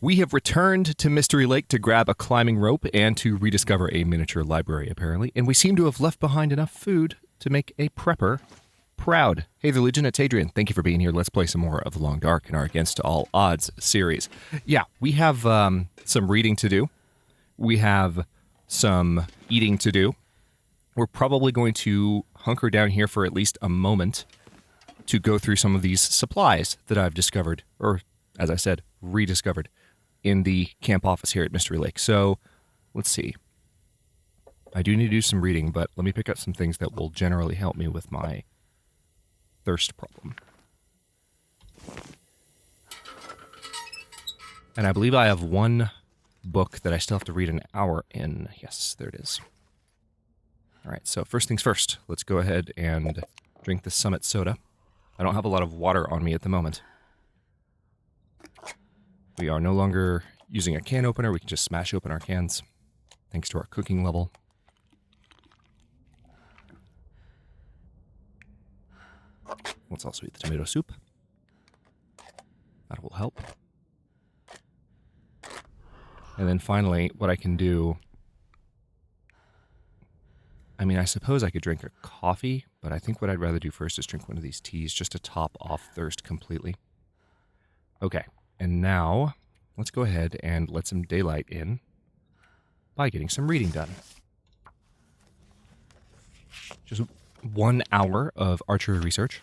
We have returned to Mystery Lake to grab a climbing rope and to rediscover a miniature library, apparently, and we seem to have left behind enough food to make a prepper proud. Hey there, Legion, it's Hadrian. Thank you for being here. Let's play some more of The Long Dark in our Against All Odds series. Yeah, we have some reading to do. We have some eating to do. We're probably going to hunker down here for at least a moment to go through some of these supplies that I've discovered, or, as I said, rediscovered in the camp office here at Mystery Lake. So, let's see. I do need to do some reading, but let me pick up some things that will generally help me with my thirst problem. And I believe I have one book that I still have to read an hour in. Yes, there it is. All right, so first things first. Let's go ahead and drink the Summit soda. I don't have a lot of water on me at the moment. We are no longer using a can opener. We can just smash open our cans, thanks to our cooking level. Let's also eat the tomato soup. That will help. And then finally, what I can do... I mean, I suppose I could drink a coffee, but I think what I'd rather do first is drink one of these teas just to top off thirst completely. Okay. And now, let's go ahead and let some daylight in by getting some reading done. Just 1 hour of archery research.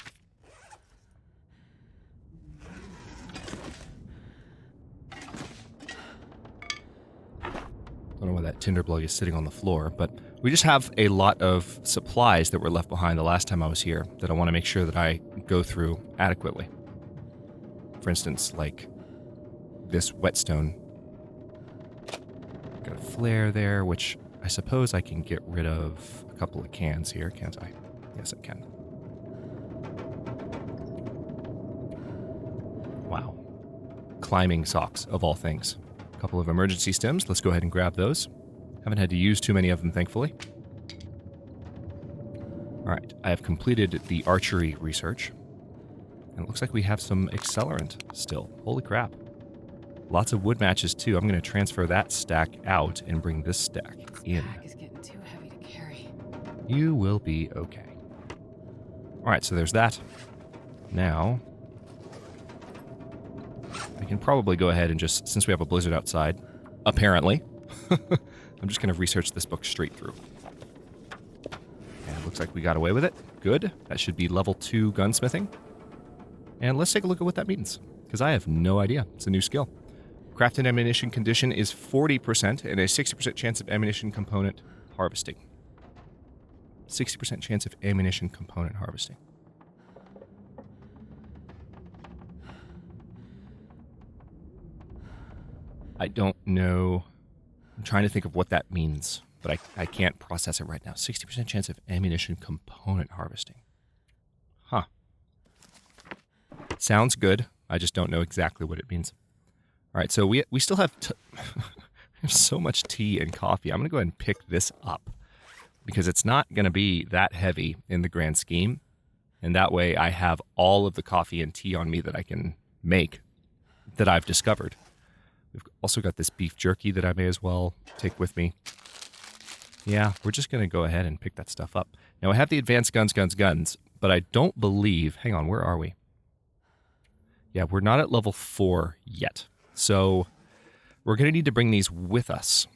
Don't know why that tinder plug is sitting on the floor, but we just have a lot of supplies that were left behind the last time I was here that I want to make sure that I go through adequately. For instance, like this whetstone. Got a flare there, which I suppose I can get rid of a couple of cans here, can't I? Yes, I can. Wow. Climbing socks, of all things. A couple of emergency stems. Let's go ahead and grab those. Haven't had to use too many of them, thankfully. Alright, I have completed the archery research. And it looks like we have some accelerant still. Holy crap. Lots of wood matches, too. I'm going to transfer that stack out and bring this stack in. Bag is getting too heavy to carry. You will be okay. Alright, so there's that. Now, I can probably go ahead and just, since we have a blizzard outside, apparently, I'm just going to research this book straight through. And it looks like we got away with it. Good. That should be level 2 gunsmithing. And let's take a look at what that means, because I have no idea. It's a new skill. Craft and ammunition condition is 40% and a 60% chance of ammunition component harvesting. 60% chance of ammunition component harvesting. I don't know. I'm trying to think of what that means, but I can't process it right now. 60% chance of ammunition component harvesting. Huh. Sounds good. I just don't know exactly what it means. All right, so we still have so much tea and coffee. I'm going to go ahead and pick this up because it's not going to be that heavy in the grand scheme. And that way I have all of the coffee and tea on me that I can make that I've discovered. We've also got this beef jerky that I may as well take with me. Yeah, we're just going to go ahead and pick that stuff up. Now, I have the advanced guns, but I don't believe... Hang on, where are we? Yeah, we're not at level 4 yet. So we're going to need to bring these with us.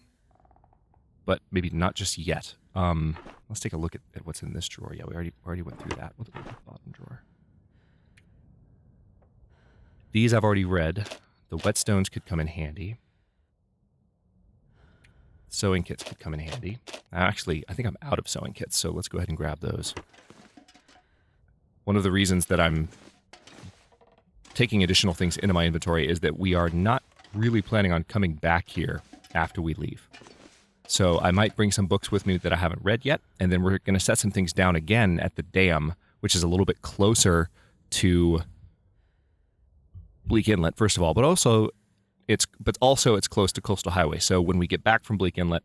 But maybe not just yet. Let's take a look at what's in this drawer. Yeah, we already went through that. What's in the bottom drawer? These I've already read. The whetstones could come in handy. Sewing kits could come in handy. Actually, I think I'm out of sewing kits, so let's go ahead and grab those. One of the reasons that I'm taking additional things into my inventory is that we are not really planning on coming back here after we leave. So I might bring some books with me that I haven't read yet, and then we're going to set some things down again at the dam, which is a little bit closer to Bleak Inlet, first of all, but also it's close to Coastal Highway. So when we get back from Bleak Inlet,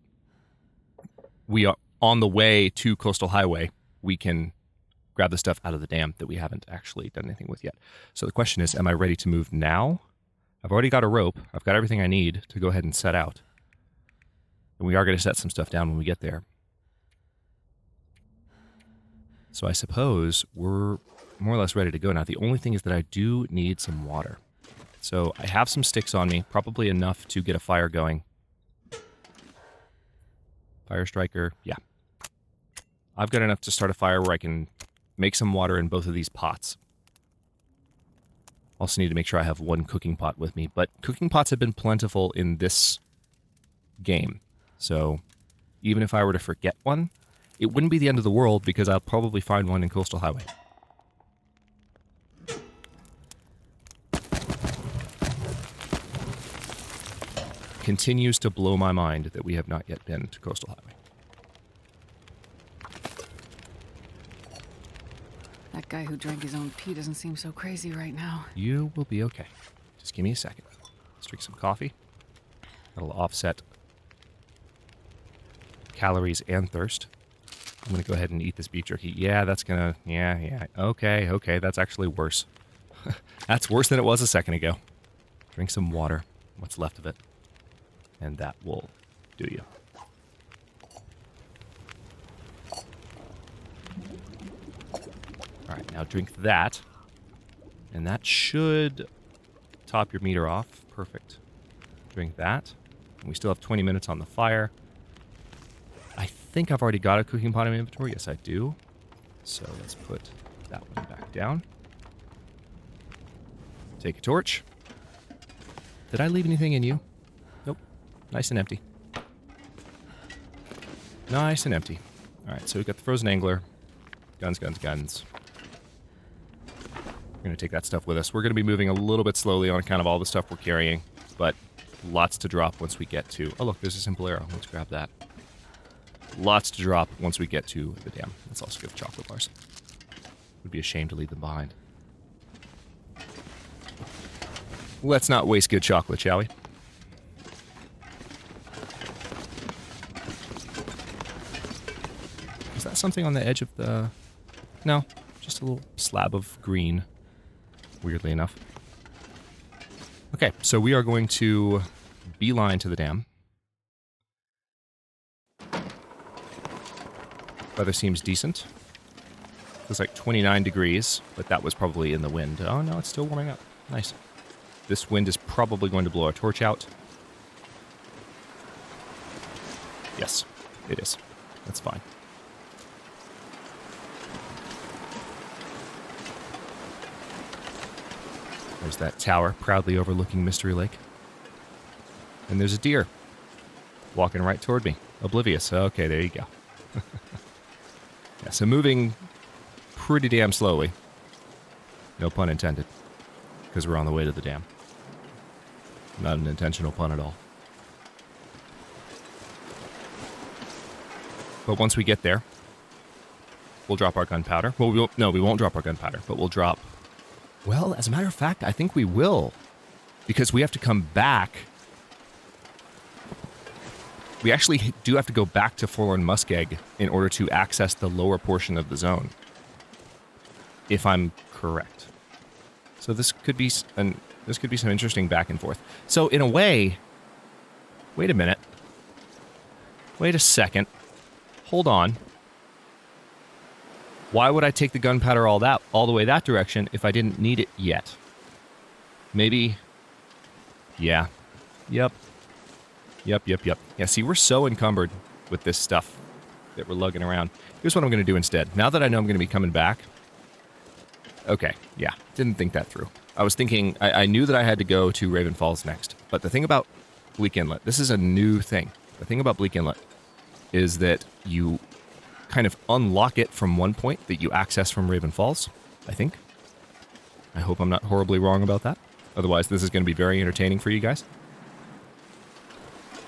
we are on the way to Coastal Highway. We can grab the stuff out of the dam that we haven't actually done anything with yet. So the question is, am I ready to move now? I've already got a rope. I've got everything I need to go ahead and set out. And we are going to set some stuff down when we get there. So I suppose we're more or less ready to go now. The only thing is that I do need some water. So I have some sticks on me, probably enough to get a fire going. Fire striker, yeah. I've got enough to start a fire where I can make some water in both of these pots. Also need to make sure I have one cooking pot with me, but cooking pots have been plentiful in this game. So even if I were to forget one, it wouldn't be the end of the world because I'll probably find one in Coastal Highway. Continues to blow my mind that we have not yet been to Coastal Highway. That guy who drank his own pee doesn't seem so crazy right now. You will be okay. Just give me a second. Let's drink some coffee. That'll offset calories and thirst. I'm going to go ahead and eat this beef jerky. Yeah, that's going to... Yeah. Okay. That's actually worse. That's worse than it was a second ago. Drink some water. What's left of it. And that will do you. Alright, now drink that. And that should top your meter off. Perfect. Drink that. And we still have 20 minutes on the fire. I think I've already got a cooking pot in my inventory. Yes, I do. So let's put that one back down. Take a torch. Did I leave anything in you? Nope. Nice and empty. Nice and empty. Alright, so we've got the frozen angler. Guns. We're going to take that stuff with us. We're going to be moving a little bit slowly on account of all the stuff we're carrying, but lots to drop once we get to... Oh, look, there's a simple arrow. Let's grab that. Lots to drop once we get to the dam. Let's also get the chocolate bars. Would be a shame to leave them behind. Let's not waste good chocolate, shall we? Is that something on the edge of the... No, just a little slab of green. Weirdly enough. Okay, so we are going to beeline to the dam. Weather seems decent. It's like 29 degrees, but that was probably in the wind. Oh no, it's still warming up. Nice. This wind is probably going to blow our torch out. Yes, it is. That's fine. There's that tower proudly overlooking Mystery Lake. And there's a deer walking right toward me. Oblivious. Okay, there you go. Yeah, so moving pretty damn slowly. No pun intended. Because we're on the way to the dam. Not an intentional pun at all. But once we get there, we'll drop our gunpowder. Well, we won't drop our gunpowder, but we'll drop... Well, as a matter of fact, I think we will. Because we have to come back. We actually do have to go back to Forlorn Muskeg in order to access the lower portion of the zone. If I'm correct. So this could be some interesting back and forth. So in a way, wait a minute. Wait a second. Hold on. Why would I take the gunpowder all the way that direction if I didn't need it yet? Maybe. Yeah. Yep. Yeah, see, we're so encumbered with this stuff that we're lugging around. Here's what I'm going to do instead. Now that I know I'm going to be coming back. Okay, yeah, didn't think that through. I was thinking, I knew that I had to go to Raven Falls next. But the thing about Bleak Inlet, this is a new thing. The thing about Bleak Inlet is that you kind of unlock it from one point that you access from Raven Falls, I think. I hope I'm not horribly wrong about that. Otherwise, this is going to be very entertaining for you guys.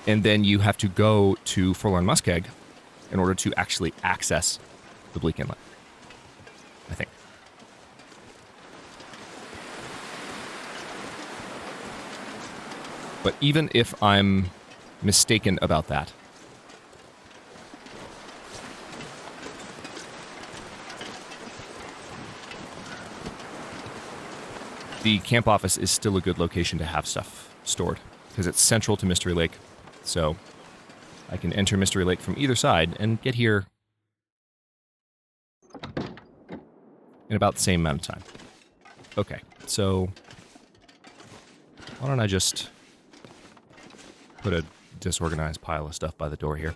And then you have to go to Forlorn Muskeg in order to actually access the Bleak Inlet, I think. But even if I'm mistaken about that, the camp office is still a good location to have stuff stored because it's central to Mystery Lake. So I can enter Mystery Lake from either side and get here in about the same amount of time. Okay, so why don't I just put a disorganized pile of stuff by the door here.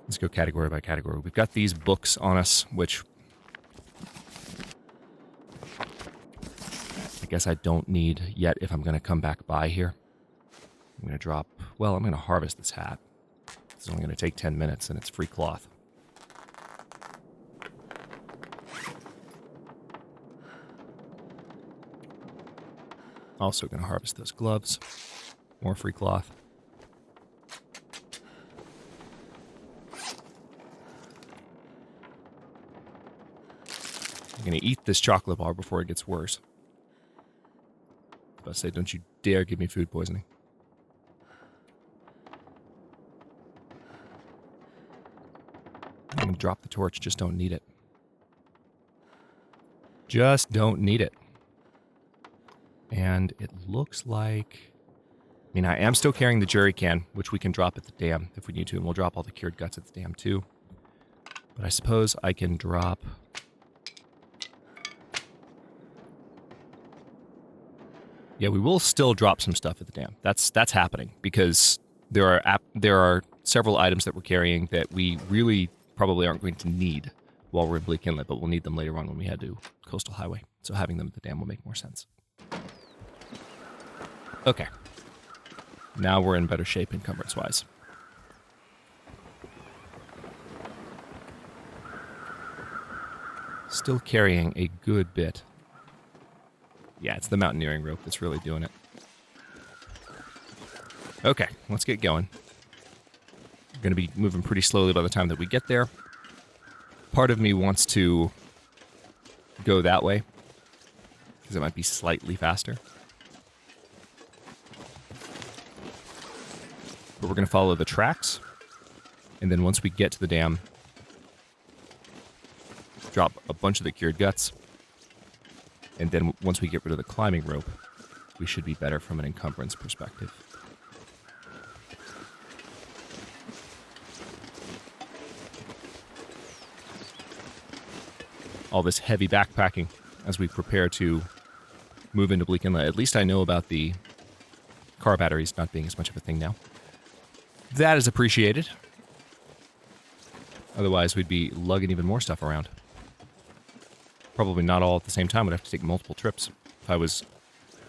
Let's go category by category. We've got these books on us, which I guess I don't need yet if I'm going to come back by here. I'm going to drop... Well, I'm going to harvest this hat. It's only going to take 10 minutes, and it's free cloth. Also going to harvest those gloves. More free cloth. I'm going to eat this chocolate bar before it gets worse. I say, don't you dare give me food poisoning. I'm going to drop the torch, just don't need it. Just don't need it. And it looks like... I mean, I am still carrying the jerry can, which we can drop at the dam if we need to, and we'll drop all the cured guts at the dam too. But I suppose I can drop... Yeah, we will still drop some stuff at the dam. That's happening, because there are several items that we're carrying that we really probably aren't going to need while we're in Bleak Inlet, but we'll need them later on when we head to Coastal Highway. So having them at the dam will make more sense. Okay. Now we're in better shape encumbrance-wise. Still carrying a good bit. Yeah, it's the mountaineering rope that's really doing it. Okay, let's get going. We're going to be moving pretty slowly by the time that we get there. Part of me wants to go that way, because it might be slightly faster. But we're going to follow the tracks, and then once we get to the dam, drop a bunch of the cured guts, and then once we get rid of the climbing rope, we should be better from an encumbrance perspective. All this heavy backpacking as we prepare to move into Bleak Inlet. At least I know about the car batteries not being as much of a thing now. That is appreciated. Otherwise, we'd be lugging even more stuff around. Probably not all at the same time. We'd have to take multiple trips. If I was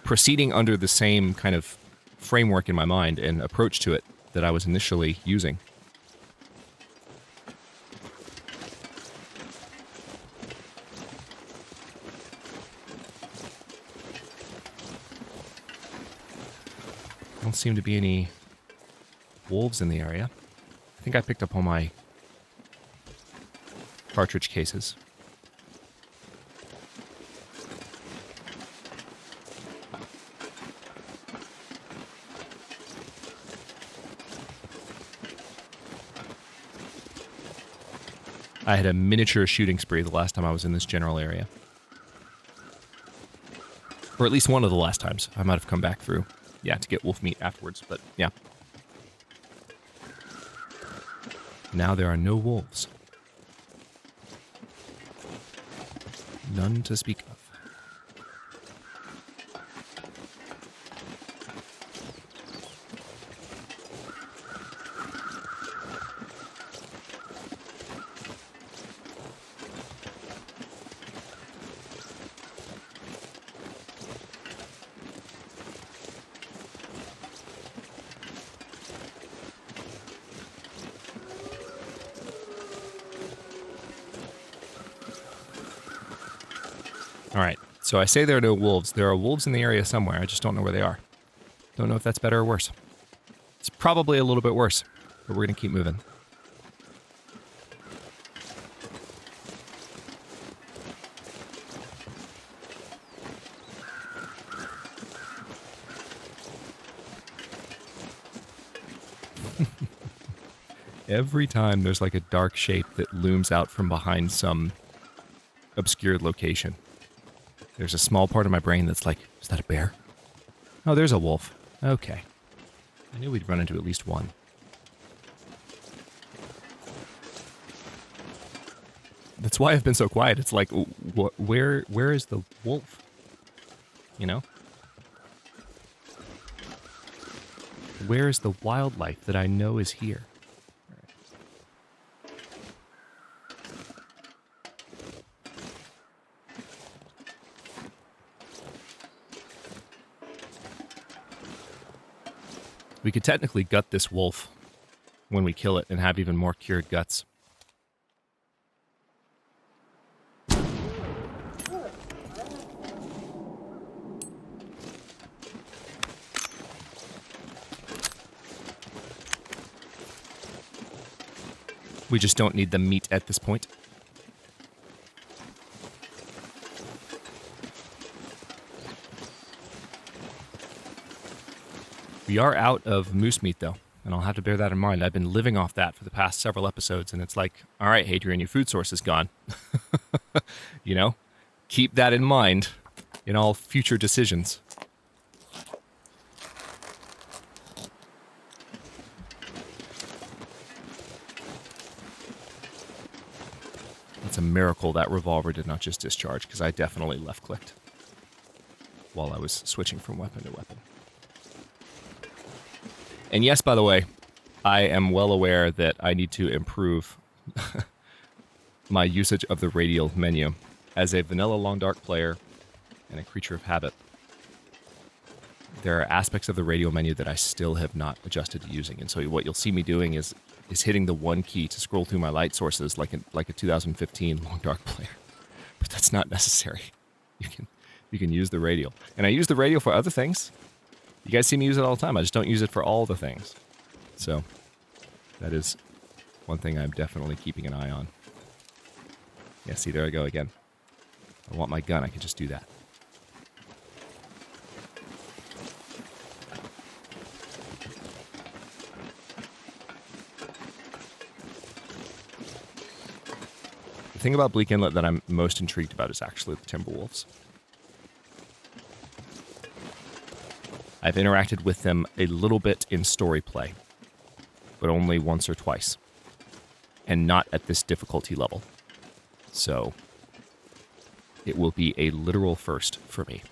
proceeding under the same kind of framework in my mind and approach to it that I was initially using. Don't seem to be any wolves in the area. I think I picked up all my cartridge cases. I had a miniature shooting spree the last time I was in this general area. Or at least one of the last times. I might have come back through. Yeah, to get wolf meat afterwards, but yeah. Now there are no wolves. None to speak of. Alright, so I say there are no wolves. There are wolves in the area somewhere, I just don't know where they are. Don't know if that's better or worse. It's probably a little bit worse, but we're going to keep moving. Every time there's like a dark shape that looms out from behind some obscured location. There's a small part of my brain that's like, is that a bear? Oh, there's a wolf. Okay. I knew we'd run into at least one. That's why I've been so quiet. It's like, where is the wolf? You know? Where is the wildlife that I know is here? We could technically gut this wolf when we kill it and have even more cured guts. We just don't need the meat at this point. We are out of moose meat, though, and I'll have to bear that in mind. I've been living off that for the past several episodes, and it's like, all right, Hadrian, your food source is gone. You know? Keep that in mind in all future decisions. It's a miracle that revolver did not just discharge, because I definitely left-clicked while I was switching from weapon to weapon. And yes, by the way, I am well aware that I need to improve my usage of the radial menu. As a vanilla long dark player and a creature of habit, there are aspects of the radial menu that I still have not adjusted to using. And so what you'll see me doing is hitting the one key to scroll through my light sources like a 2015 long dark player. But that's not necessary. You can use the radial. And I use the radial for other things. You guys see me use it all the time. I just don't use it for all the things. So that is one thing I'm definitely keeping an eye on. Yeah, see, there I go again. I want my gun, I can just do that. The thing about Bleak Inlet that I'm most intrigued about is actually the Timberwolves. I've interacted with them a little bit in story play, but only once or twice, and not at this difficulty level. So it will be a literal first for me.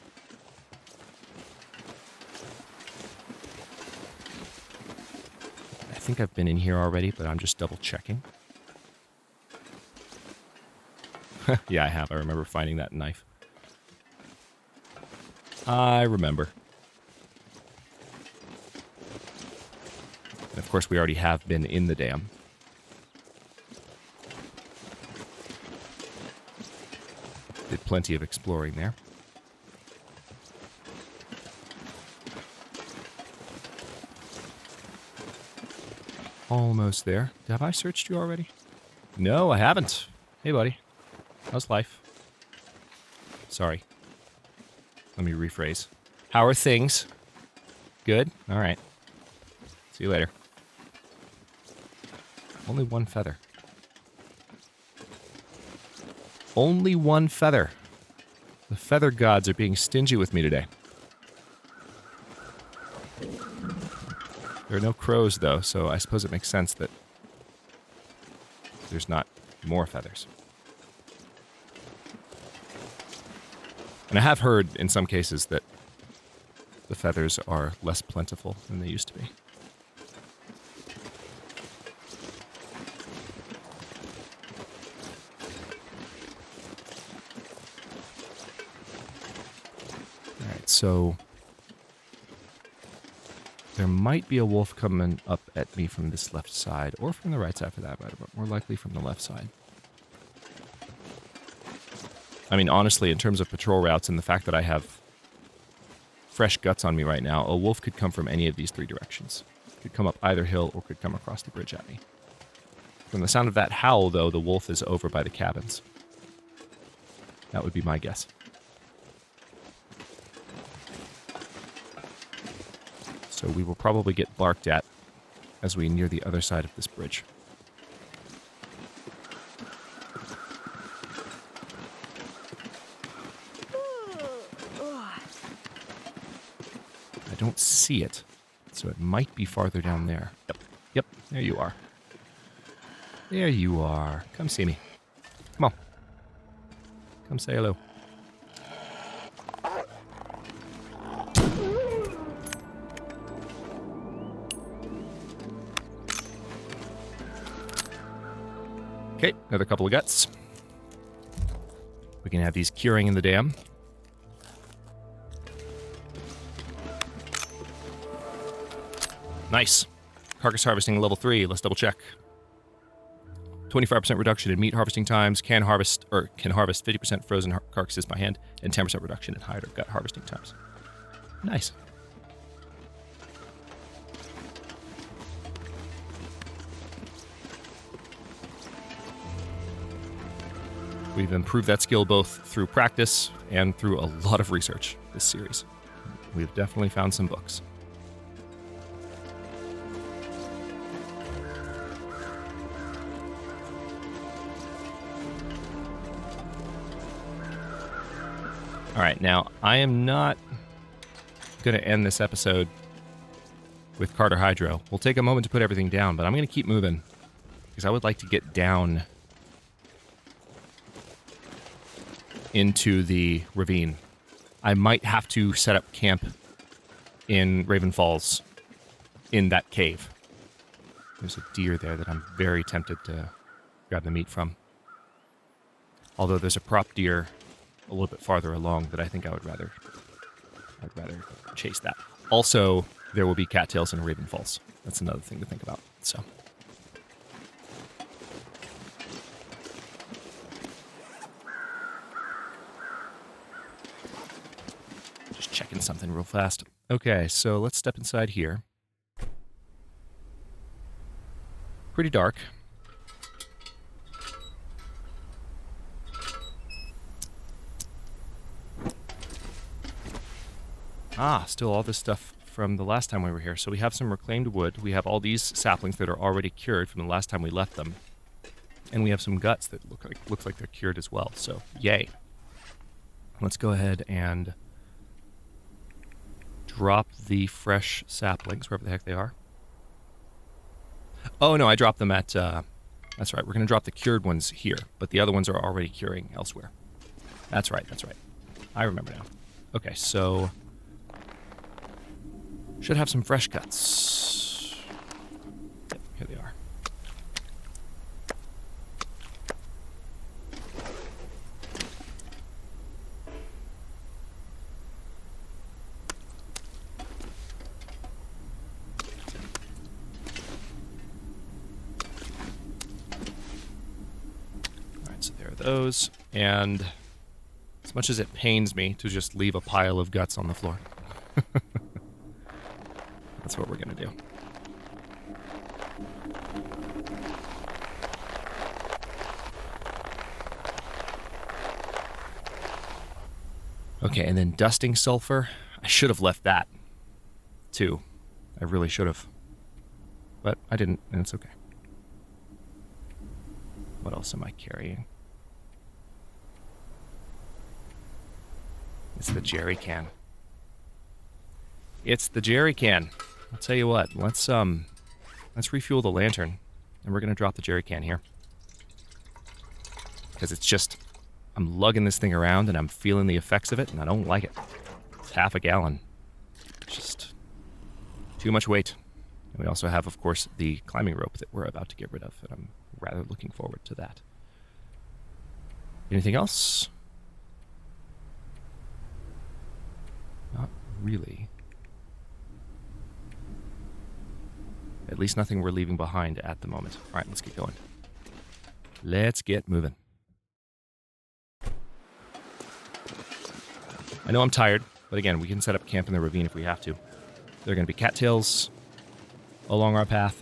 I think I've been in here already, but I'm just double checking. Yeah, I have. I remember finding that knife. I remember. And of course, we already have been in the dam. Did plenty of exploring there. Almost there. Have I searched you already? No, I haven't. Hey, buddy. How's life? Sorry. Let me rephrase. How are things? Good? All right. See you later. Only one feather. Only one feather. The feather gods are being stingy with me today. There are no crows, though, so I suppose it makes sense that there's not more feathers. And I have heard, in some cases, that the feathers are less plentiful than they used to be. So there might be a wolf coming up at me from this left side, or from the right side for that matter, but more likely from the left side. I mean, honestly, in terms of patrol routes and the fact that I have fresh guts on me right now, a wolf could come from any of these three directions. Could come up either hill or could come across the bridge at me. From the sound of that howl, though, the wolf is over by the cabins. That would be my guess. So we will probably get barked at as we near the other side of this bridge. don't see it. So it might be farther down there. Yep, there you are. There you are. Come see me. Come on. Come say hello. Okay, another couple of guts. We can have these curing in the dam. Nice. Carcass harvesting level 3. Let's double check. 25% reduction in meat harvesting times. Can harvest 50% frozen carcasses by hand, and 10% reduction in hide or gut harvesting times. Nice. We've improved that skill both through practice and through a lot of research this series. We've definitely found some books. All right, now I am not going to end this episode with Carter Hydro. We'll take a moment to put everything down, but I'm going to keep moving because I would like to get down into the ravine. I might have to set up camp in Raven Falls in that cave. There's a deer there that I'm very tempted to grab the meat from. Although there's a prop deer a little bit farther along that I think I'd rather chase that. Also, there will be cattails in Raven Falls. That's another thing to think about. So just checking something real fast. Okay, so let's step inside here. Pretty dark. Ah, still all this stuff from the last time we were here. So we have some reclaimed wood. We have all these saplings that are already cured from the last time we left them. And we have some guts that looks like they're cured as well. So, yay. Let's go ahead and drop the fresh saplings, wherever the heck they are. Oh, no, I dropped them at... that's right, we're going to drop the cured ones here. But the other ones are already curing elsewhere. That's right. I remember now. Okay, so... should have some fresh cuts. Yep, here they are. Alright, so there are those. And as much as it pains me to just leave a pile of guts on the floor, that's what we're going to do. Okay, and then dusting sulfur. I should have left that, too. I really should have. But I didn't, and it's okay. What else am I carrying? It's the jerry can. It's the jerry can. I'll tell you what, let's refuel the lantern, and we're going to drop the jerry can here. Because it's just, I'm lugging this thing around, and I'm feeling the effects of it, and I don't like it. It's half a gallon. It's just too much weight. And we also have, of course, the climbing rope that we're about to get rid of, and I'm rather looking forward to that. Anything else? Not really. At least nothing we're leaving behind at the moment. All right, let's get going. Let's get moving. I know I'm tired, but again, we can set up camp in the ravine if we have to. There are going to be cattails along our path,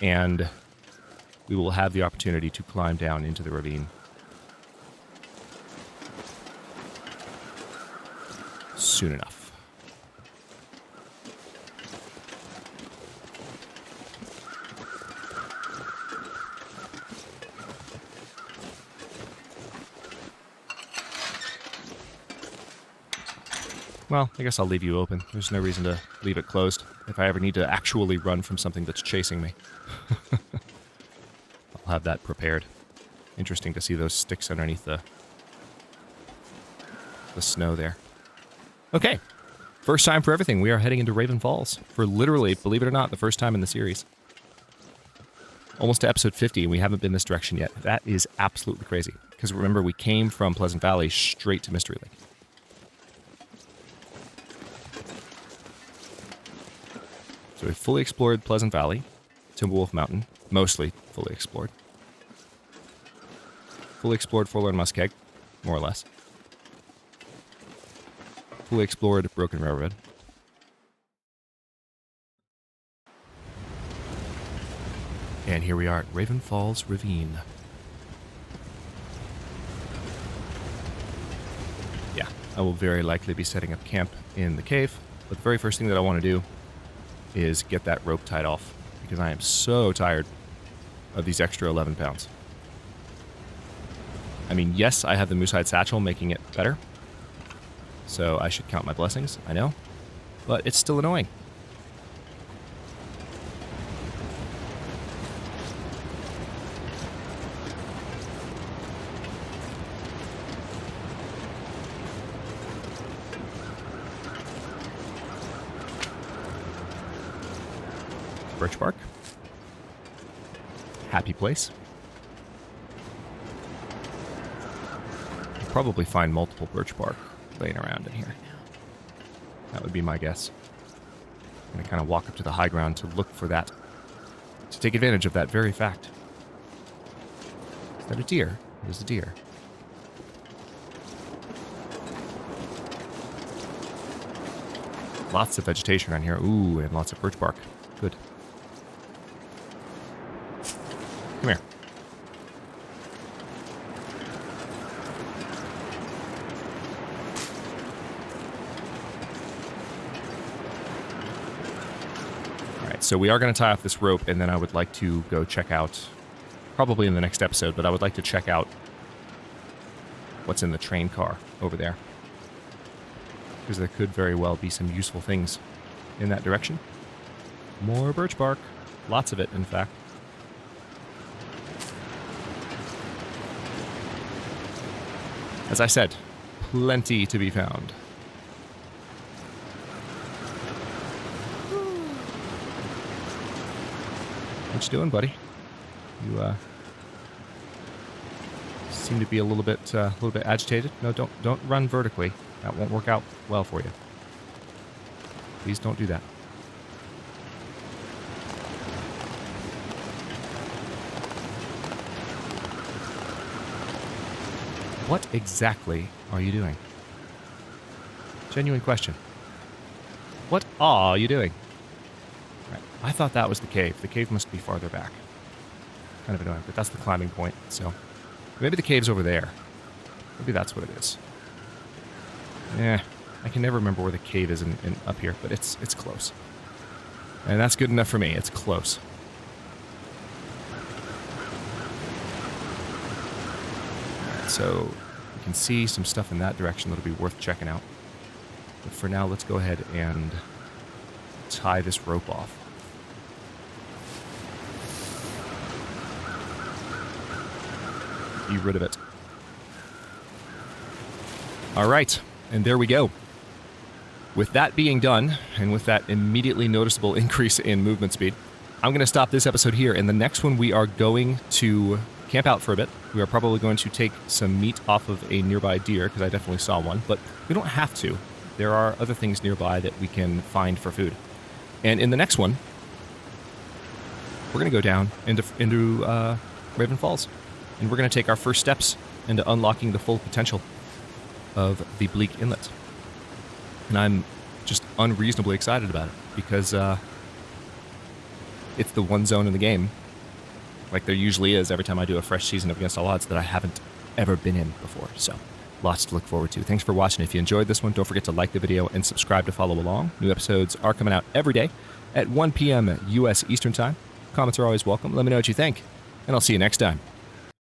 and we will have the opportunity to climb down into the ravine soon enough. Well, I guess I'll leave you open. There's no reason to leave it closed if I ever need to actually run from something that's chasing me. I'll have that prepared. Interesting to see those sticks underneath the snow there. Okay. First time for everything. We are heading into Raven Falls for literally, believe it or not, the first time in the series. Almost to episode 50, and we haven't been this direction yet. That is absolutely crazy. Because remember, we came from Pleasant Valley straight to Mystery Lake. So we've fully explored Pleasant Valley, Timberwolf Mountain, mostly fully explored. Fully explored Forlorn Muskeg, more or less. Fully explored Broken Railroad. And here we are at Raven Falls Ravine. Yeah, I will very likely be setting up camp in the cave, but the very first thing that I want to do is get that rope tied off, because I am so tired of these extra 11 pounds. I mean, yes, I have the moosehide satchel making it better, so I should count my blessings, I know, but it's still annoying. Birch bark. Happy place. You'll probably find multiple birch bark laying around in here. That would be my guess. I'm going to kind of walk up to the high ground to look for that. To take advantage of that very fact. Is that a deer? It is a deer. Lots of vegetation around here. Ooh, and lots of birch bark. Good. Come here. Alright, so we are going to tie off this rope, and then I would like to go check out, probably in the next episode, but I would like to check out what's in the train car over there. Because there could very well be some useful things in that direction. More birch bark. Lots of it, in fact. As I said, plenty to be found. What you doing, buddy? You seem to be a little bit agitated. No, don't run vertically. That won't work out well for you. Please don't do that. What exactly are you doing? Genuine question. What are you doing? Right. I thought that was the cave. The cave must be farther back. Kind of annoying, but that's the climbing point, so... Maybe the cave's over there. Maybe that's what it is. Yeah, I can never remember where the cave is in up here, but it's close. And that's good enough for me. It's close. So you can see some stuff in that direction that'll be worth checking out. But for now, let's go ahead and tie this rope off. Be rid of it. All right, and there we go. With that being done, and with that immediately noticeable increase in movement speed, I'm going to stop this episode here. And the next one, we are going to camp out for a bit. We are probably going to take some meat off of a nearby deer, because I definitely saw one, but we don't have to. There are other things nearby that we can find for food. And in the next one, we're going to go down into Raven Falls, and we're going to take our first steps into unlocking the full potential of the Bleak Inlet. And I'm just unreasonably excited about it, because it's the one zone in the game, like there usually is every time I do a fresh season of Against All Odds, that I haven't ever been in before. So lots to look forward to. Thanks for watching. If you enjoyed this one, don't forget to like the video and subscribe to follow along. New episodes are coming out every day at 1 p.m. U.S. Eastern Time. Comments are always welcome. Let me know what you think, and I'll see you next time.